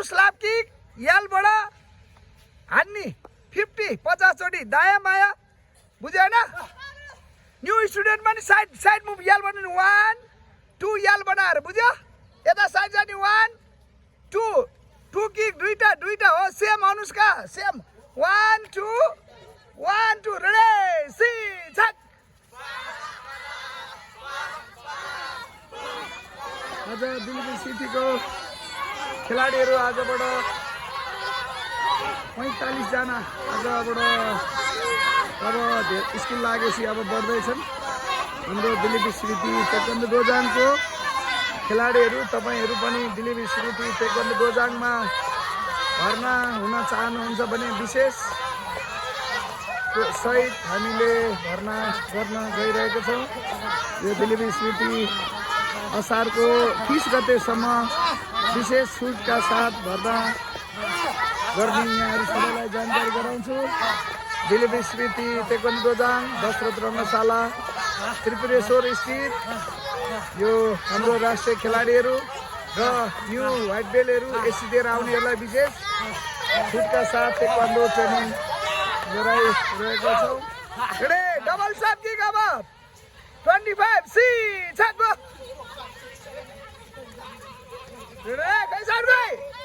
slap kick यलबाट हान्ने 50 चोटि दायाँ बायाँ बुझ्यो होइन न्यू स्टुडेन्ट पनि साइड साइड मुभ यल बनाउनु 1 2 यल बनाएर बुझ्यो यता साइड जाने 1 2 किक दुईटा हो सेम अनुष्का सेम 1 2 रेडी सी छक आज दिल्ली सिटीको खेलाडीहरू आजबाट 45 जना आजबाट अब स्कुल लागेपछि अब बढ्दैछन् हाम्रो दिलीप स्मृति ताइक्वान्डो गोजाङको खेलाडीहरू तपाईहरू पनि दिलीप स्मृति ताइक्वान्डो गोजाङमा भर्ना हुन चाहनुहुन्छ भने विशेष सहित हामीले भर्ना गर्न गइरहेको छौँ यो दिलीप स्मृति असारको 30 गतेसम्म विशेष छुटका साथ भर्ना गर्ने यहाँहरू सबैलाई जानकारी गराउँछु दिलीप स्मृति ताइक्वान्डो गोजाङ दशरथ रङ्गशाला त्रिपुरेश्वर स्थित यो हाम्रो राष्ट्रिय खेलाडीहरू र न्यू व्हाइट बेलहरू एससिदिएर आउनेहरूलाई विशेष छुटका साथ ताइक्वान्डो ट्रेनिङ गराइरहेका छौँ रेडी डबल स्ल्याप किक अब 25 सी छक रेडी कैसा भाइ